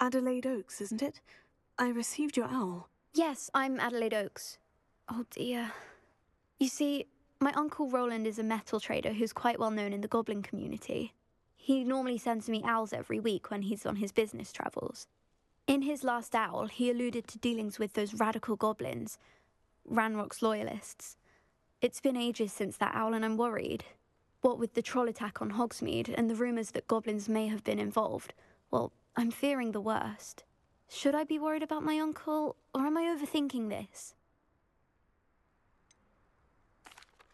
Adelaide Oaks, isn't it? I received your owl. Yes, I'm Adelaide Oaks. Oh dear. You see, my Uncle Roland is a metal trader who's quite well known in the goblin community. He normally sends me owls every week when he's on his business travels. In his last owl, he alluded to dealings with those radical goblins, Ranrock's loyalists. It's been ages since that owl and I'm worried. What with the troll attack on Hogsmeade and the rumours that goblins may have been involved, well, I'm fearing the worst. Should I be worried about my uncle, or am I overthinking this?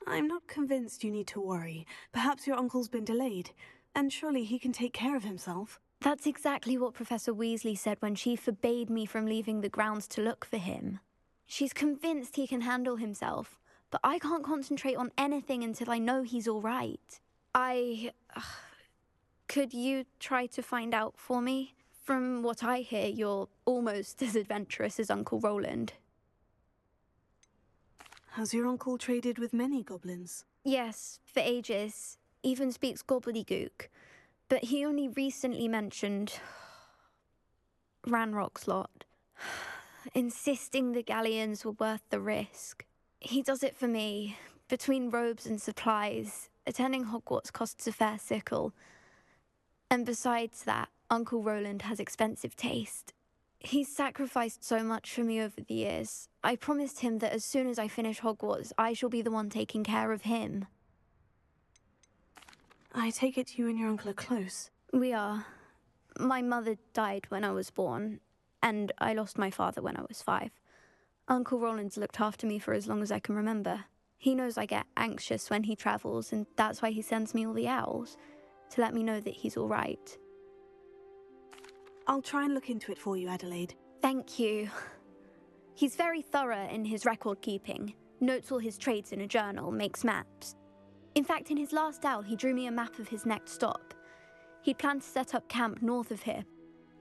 I'm not convinced you need to worry. Perhaps your uncle's been delayed, and surely he can take care of himself. That's exactly what Professor Weasley said when she forbade me from leaving the grounds to look for him. She's convinced he can handle himself, but I can't concentrate on anything until I know he's all right. Could you try to find out for me? From what I hear, you're almost as adventurous as Uncle Roland. Has your uncle traded with many goblins? Yes, for ages. Even speaks gobbledygook. But he only recently mentioned Ranrock's lot, insisting the galleons were worth the risk. He does it for me. Between robes and supplies, attending Hogwarts costs a fair sickle. And besides that, Uncle Roland has expensive taste. He's sacrificed so much for me over the years. I promised him that as soon as I finish Hogwarts, I shall be the one taking care of him. I take it you and your uncle are close. We are. My mother died when I was born, and I lost my father when I was 5. Uncle Roland's looked after me for as long as I can remember. He knows I get anxious when he travels, and that's why he sends me all the owls, to let me know that he's all right. I'll try and look into it for you, Adelaide. Thank you. He's very thorough in his record keeping, notes all his trades in a journal, makes maps. In fact, in his last owl, he drew me a map of his next stop. He'd planned to set up camp north of here.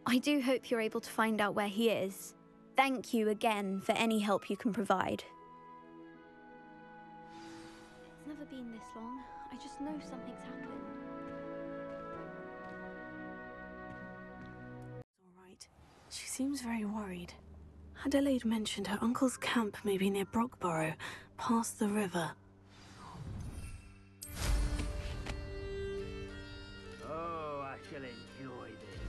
I do hope you're able to find out where he is. Thank you again for any help you can provide. It's never been this long. I just know something's happened. All right. She seems very worried. Adelaide mentioned her uncle's camp may be near Brockborough, past the river. Oh, I shall enjoy this.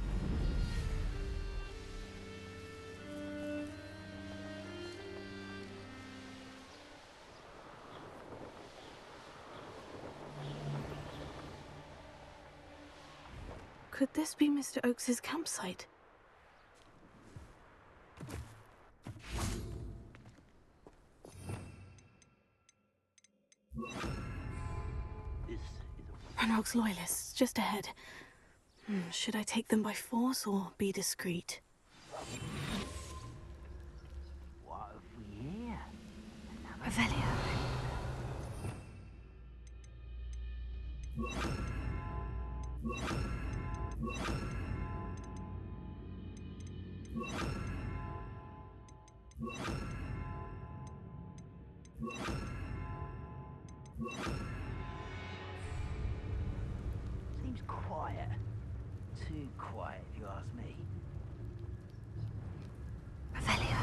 Could this be Mr. Oakes's campsite? Ranrock's loyalists, just ahead. Should I take them by force or be discreet? What have we here? Revelio. Seems quiet. Too quiet, if you ask me. Revelio.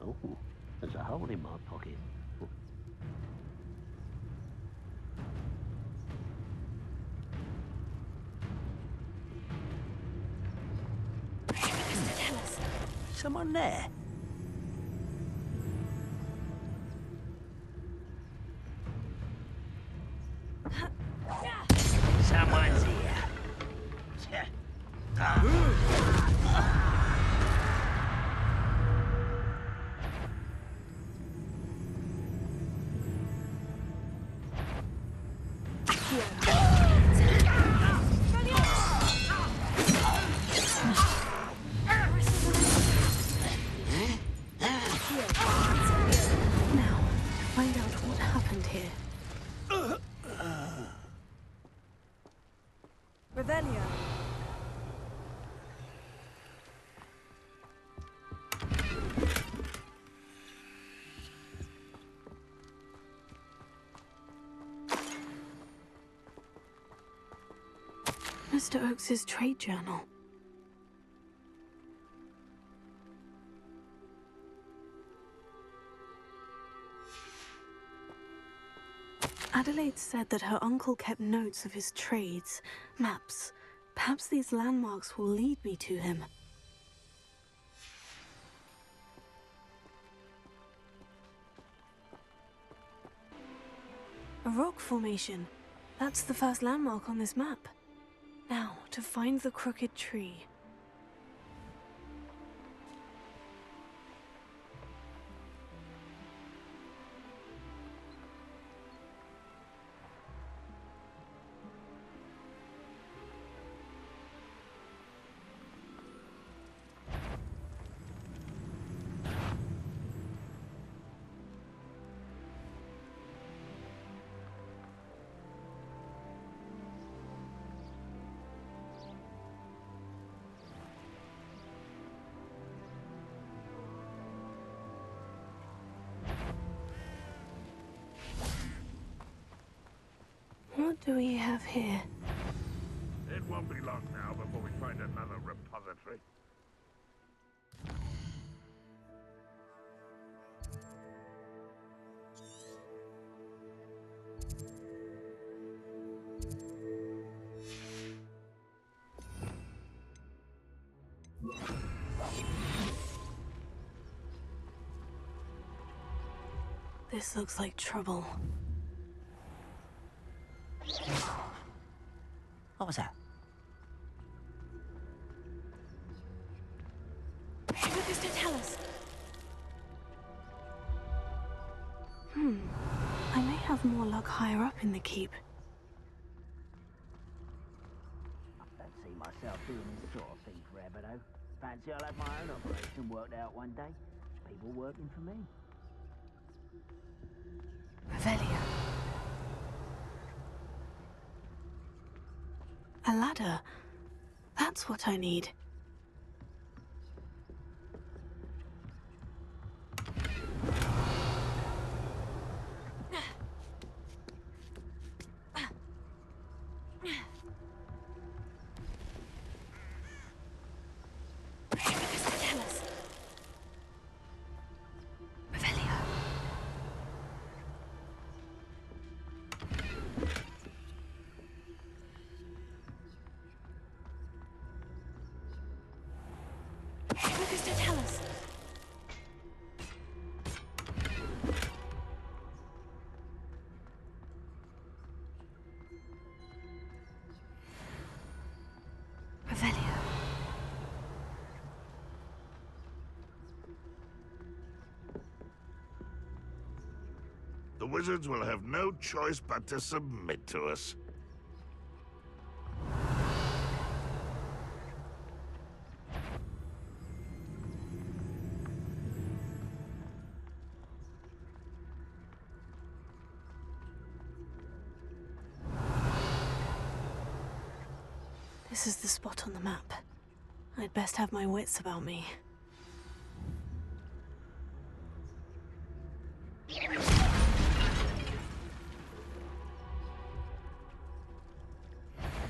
Oh, there's a hole in my pocket. Someone there? Someone's here. Now, to find out what happened here. Revelio. Mr. Oakes's trade journal. Adelaide said that her uncle kept notes of his trades, maps. Perhaps these landmarks will lead me to him. A rock formation. That's the first landmark on this map. Now, to find the crooked tree. What do we have here? It won't be long now before we find another repository. This looks like trouble. What was that? Lucas, don't tell us. I may have more luck higher up in the keep. I don't see myself doing this sort of thing forever, though. Fancy I'll have my own operation worked out one day. People working for me. Revelio. A ladder. That's what I need. Lucas, don't tell us. Revelio. The wizards will have no choice but to submit to us. This is the spot on the map. I'd best have my wits about me.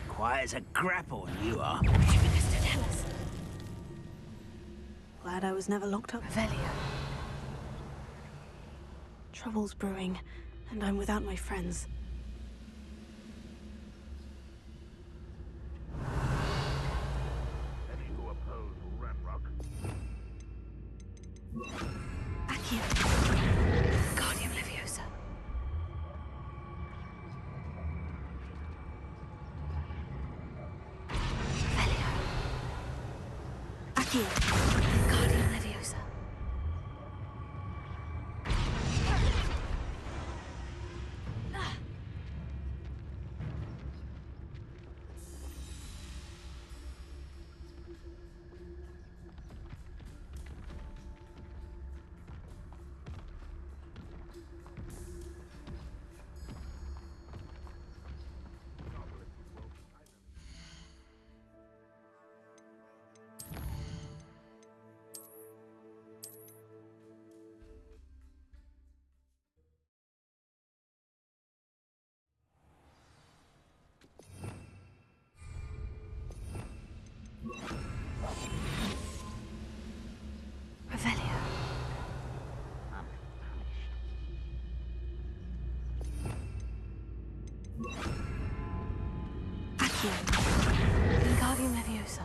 Quiet as a grapple, you are. Lucas, don't tell us. Glad I was never locked up. Revelio. Trouble's brewing, and I'm without my friends. Any who oppose will run rock. Accio. Guardian Leviosa. Revelio. Accio. Guardian Leviosa. Accio. Wingardium Leviosa.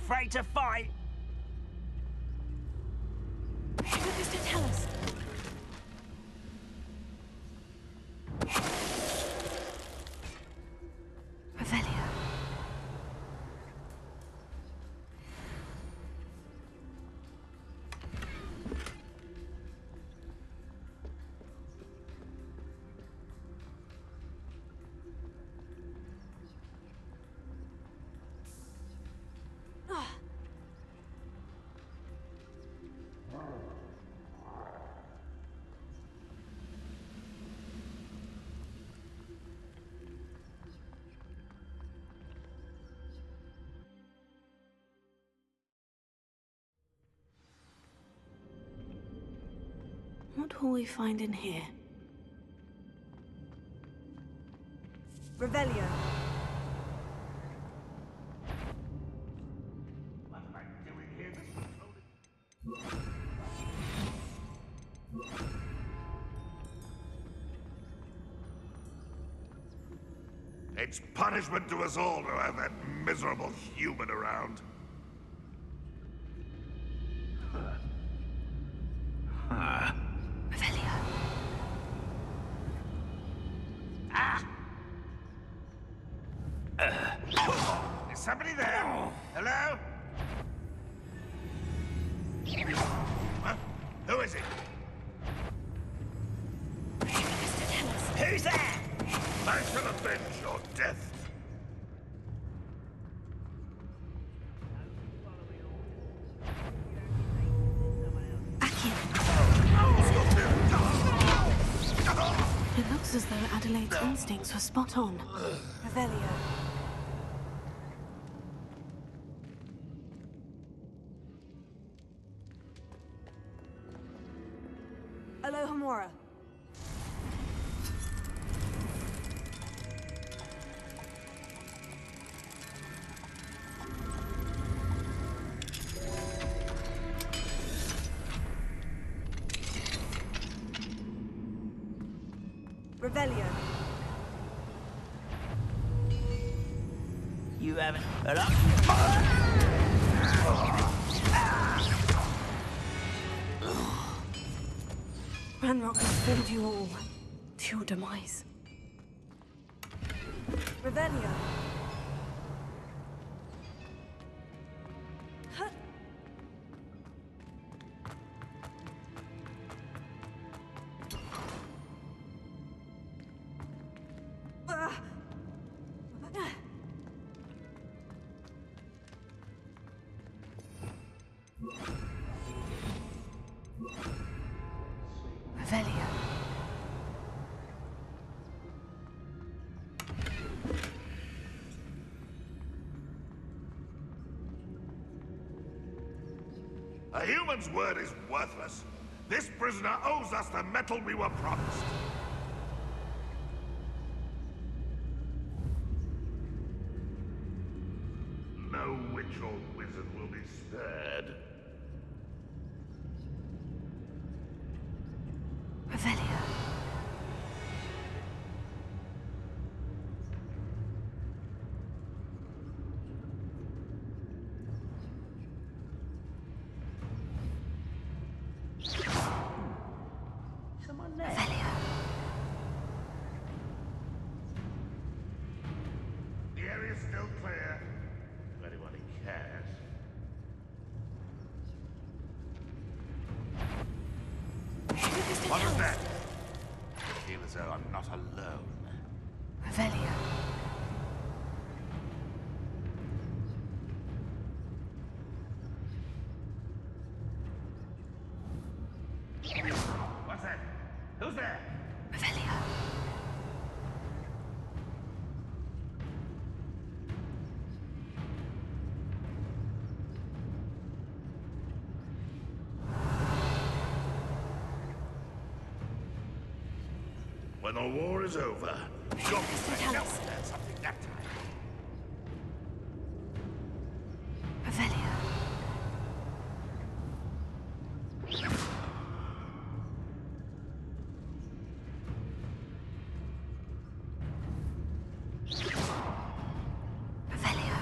Afraid to fight? Tellus. Revelio. What will we find in here? Revelio. What am I doing here? It's punishment to us all to have that miserable human around. Revelio. Is somebody there? Hello? Huh? Who is it? Who's there? I shall avenge your death. It looks as though Adelaide's instincts were spot on. Revelio. Alohomora. Revelio. You haven't. Ranrock has filled you all to your demise. Revelio. Revelio. A human's word is worthless. This prisoner owes us the metal we were promised. No witch or wizard will be spared. Revelio. Someone there? Revelio. The area's still clear. For anyone who cares. What was that? I feel as though I'm not alone. Revelio. there? Revelio. When the war is over, you'll find out something that time. Revelio. Revelio.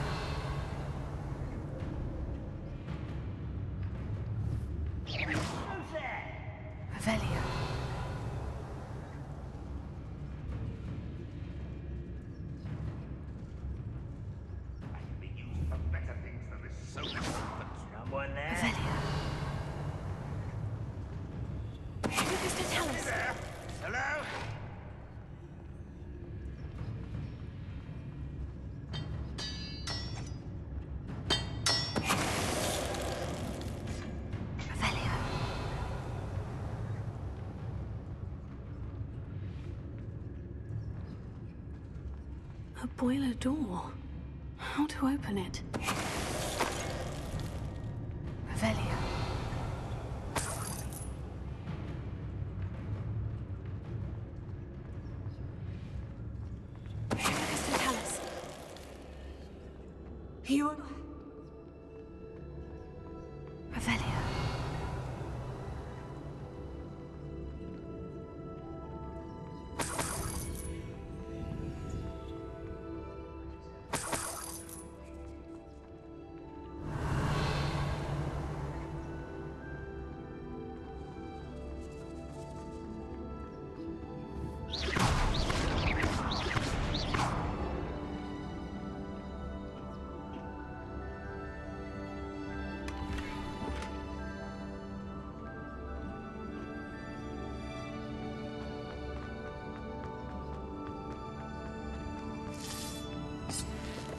Who's there? Revelio. I can be used for better things than this so-called Someone there? Revelio. Mr. Tallis. there. Hello? Revelio. A boiler door. How to open it? Revelio. Mr. Tallis. You... Revelio.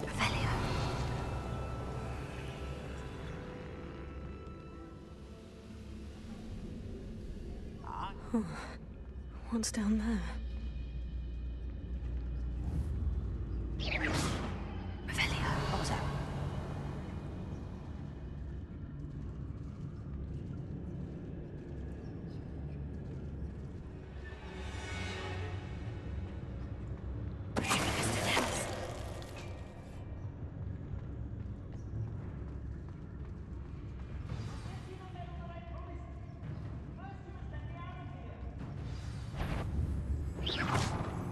Revelio. Huh. What's down there? Revelio. What was that? Mr. Tallis.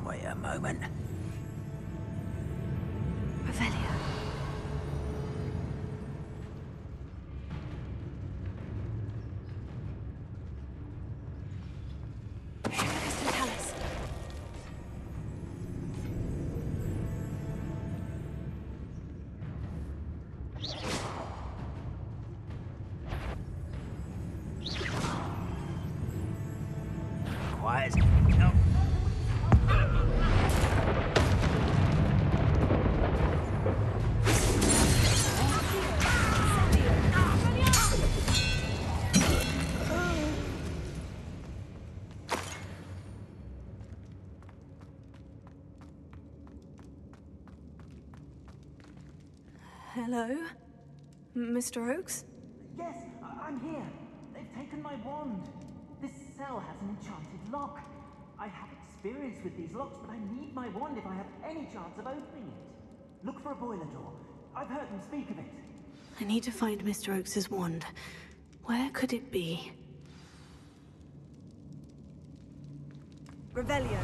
Wait a moment. Revelio. Mr. Tallis. Quiet. No. Hello? Mr. Oakes? Yes, I'm here. They've taken my wand. This cell has an enchanted lock. I have experience with these locks, but I need my wand if I have any chance of opening it. Look for a boiler door. I've heard them speak of it. I need to find Mr. Oakes's wand. Where could it be? Revelio.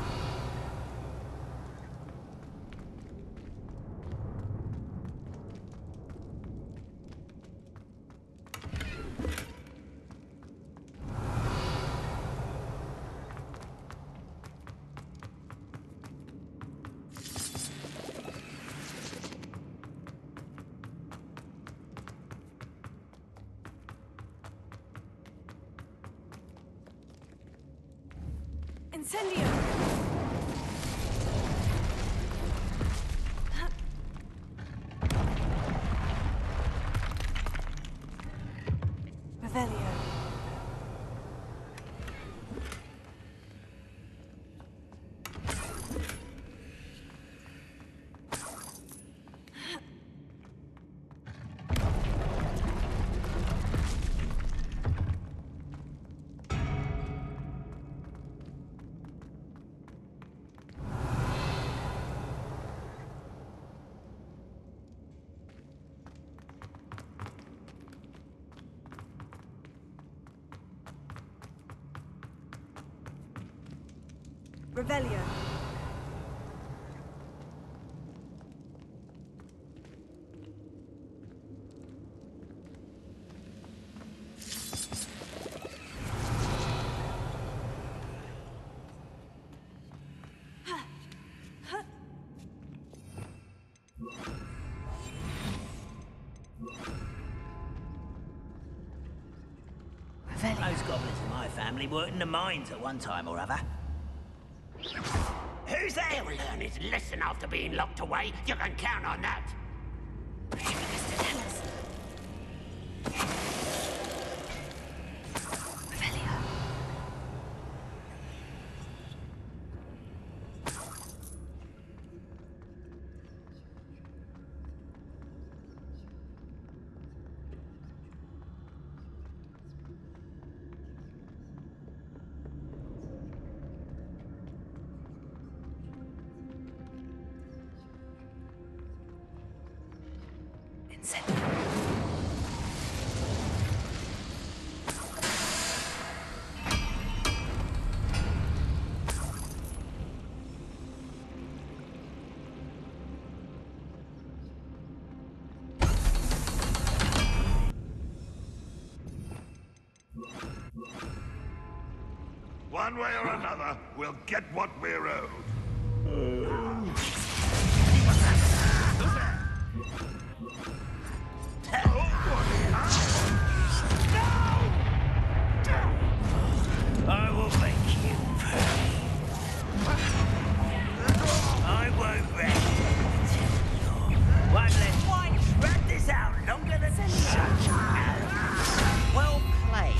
Incendio! Revelio. Revelio. Those goblins in my family worked in the mines at one time or other. Who's there? He'll learn his lesson after being locked away. You can count on that. One way or another, we'll get what we're owed. I will make you pay. I won't rest until you're... Why drag this out longer than... Well played.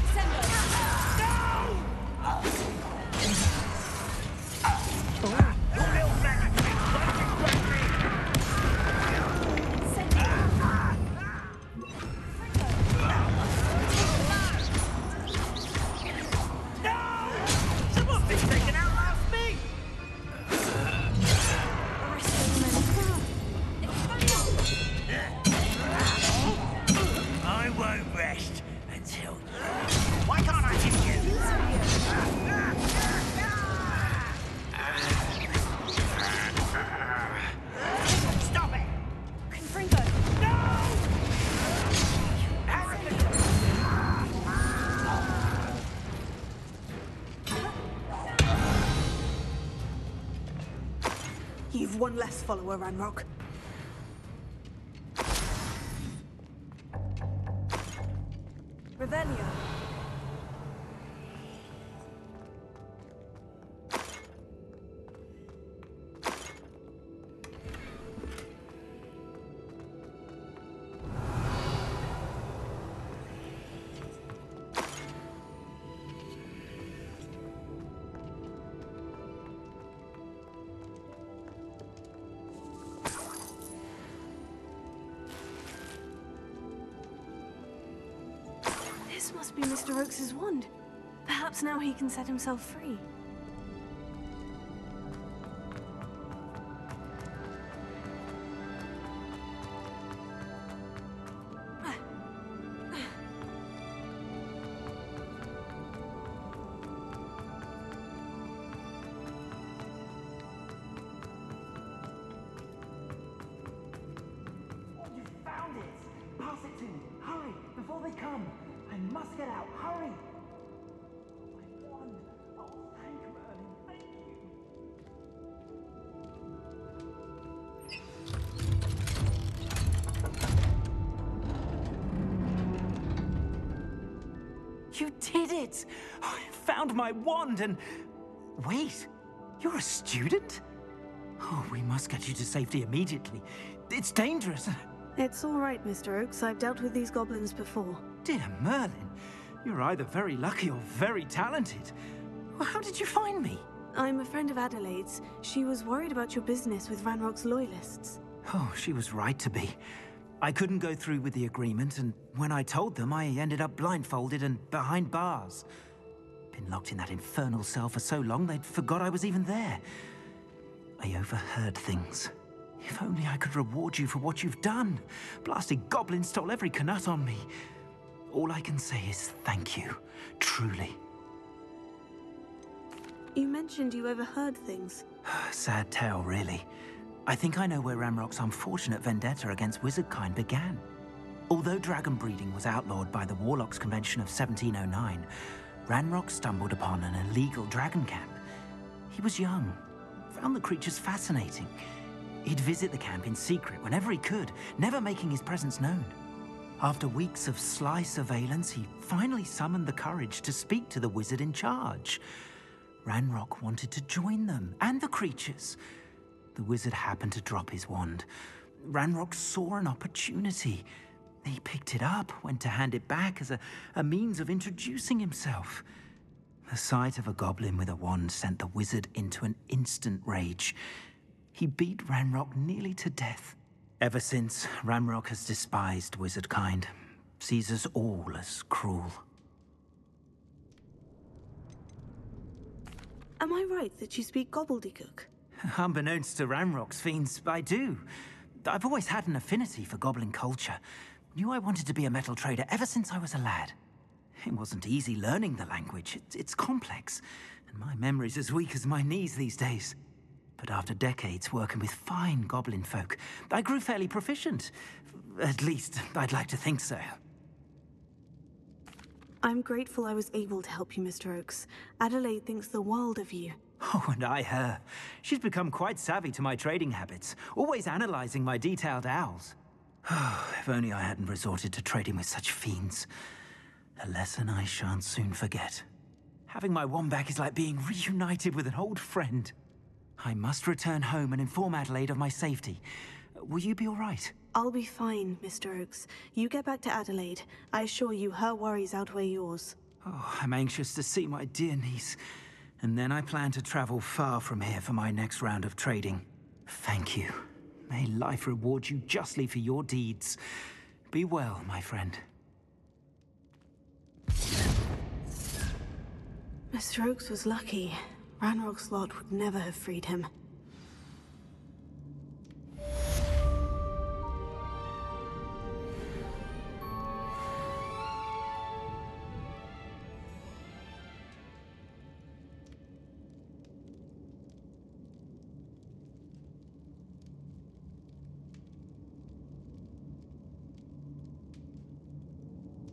You've one less follower, Ranrock. Revelio. This must be Mr. Oakes's wand. Perhaps now he can set himself free. You found it! Pass it to me! Hurry! Before they come! I must get out! Hurry! My wand! Oh, thank Merlin! Thank you! You did it! I found my wand and... Wait! You're a student? Oh, we must get you to safety immediately. It's dangerous. It's all right, Mr. Oakes. I've dealt with these goblins before. Dear Merlin, you're either very lucky or very talented. Well, how did you find me? I'm a friend of Adelaide's. She was worried about your business with Ranrock's loyalists. Oh, she was right to be. I couldn't go through with the agreement, and when I told them, I ended up blindfolded and behind bars. Been locked in that infernal cell for so long, they'd forgot I was even there. I overheard things. If only I could reward you for what you've done. Blasted goblin stole every Knut on me. All I can say is thank you, truly. You mentioned you overheard things. Sad tale, really. I think I know where Ranrock's unfortunate vendetta against wizardkind began. Although dragon breeding was outlawed by the Warlocks Convention of 1709, Ranrock stumbled upon an illegal dragon camp. He was young, found the creatures fascinating. He'd visit the camp in secret whenever he could, never making his presence known. After weeks of sly surveillance, he finally summoned the courage to speak to the wizard in charge. Ranrock wanted to join them, and the creatures. The wizard happened to drop his wand. Ranrock saw an opportunity. He picked it up, went to hand it back as a means of introducing himself. The sight of a goblin with a wand sent the wizard into an instant rage. He beat Ranrock nearly to death. Ever since, Ranrock has despised wizardkind, sees us all as cruel. Am I right that you speak gobbledygook? Unbeknownst to Ranrock's fiends, I do. I've always had an affinity for goblin culture. Knew I wanted to be a metal trader ever since I was a lad. It wasn't easy learning the language. It's complex, and my memory's as weak as my knees these days. But after decades working with fine goblin folk, I grew fairly proficient. At least, I'd like to think so. I'm grateful I was able to help you, Mr. Oakes. Adelaide thinks the world of you. Oh, and I her. She's become quite savvy to my trading habits, always analyzing my detailed owls. If only I hadn't resorted to trading with such fiends. A lesson I shan't soon forget. Having my wand back is like being reunited with an old friend. I must return home and inform Adelaide of my safety. Will you be all right? I'll be fine, Mr. Oakes. You get back to Adelaide. I assure you her worries outweigh yours. Oh, I'm anxious to see my dear niece. And then I plan to travel far from here for my next round of trading. Thank you. May life reward you justly for your deeds. Be well, my friend. Mr. Oakes was lucky. Ranrock's lot would never have freed him.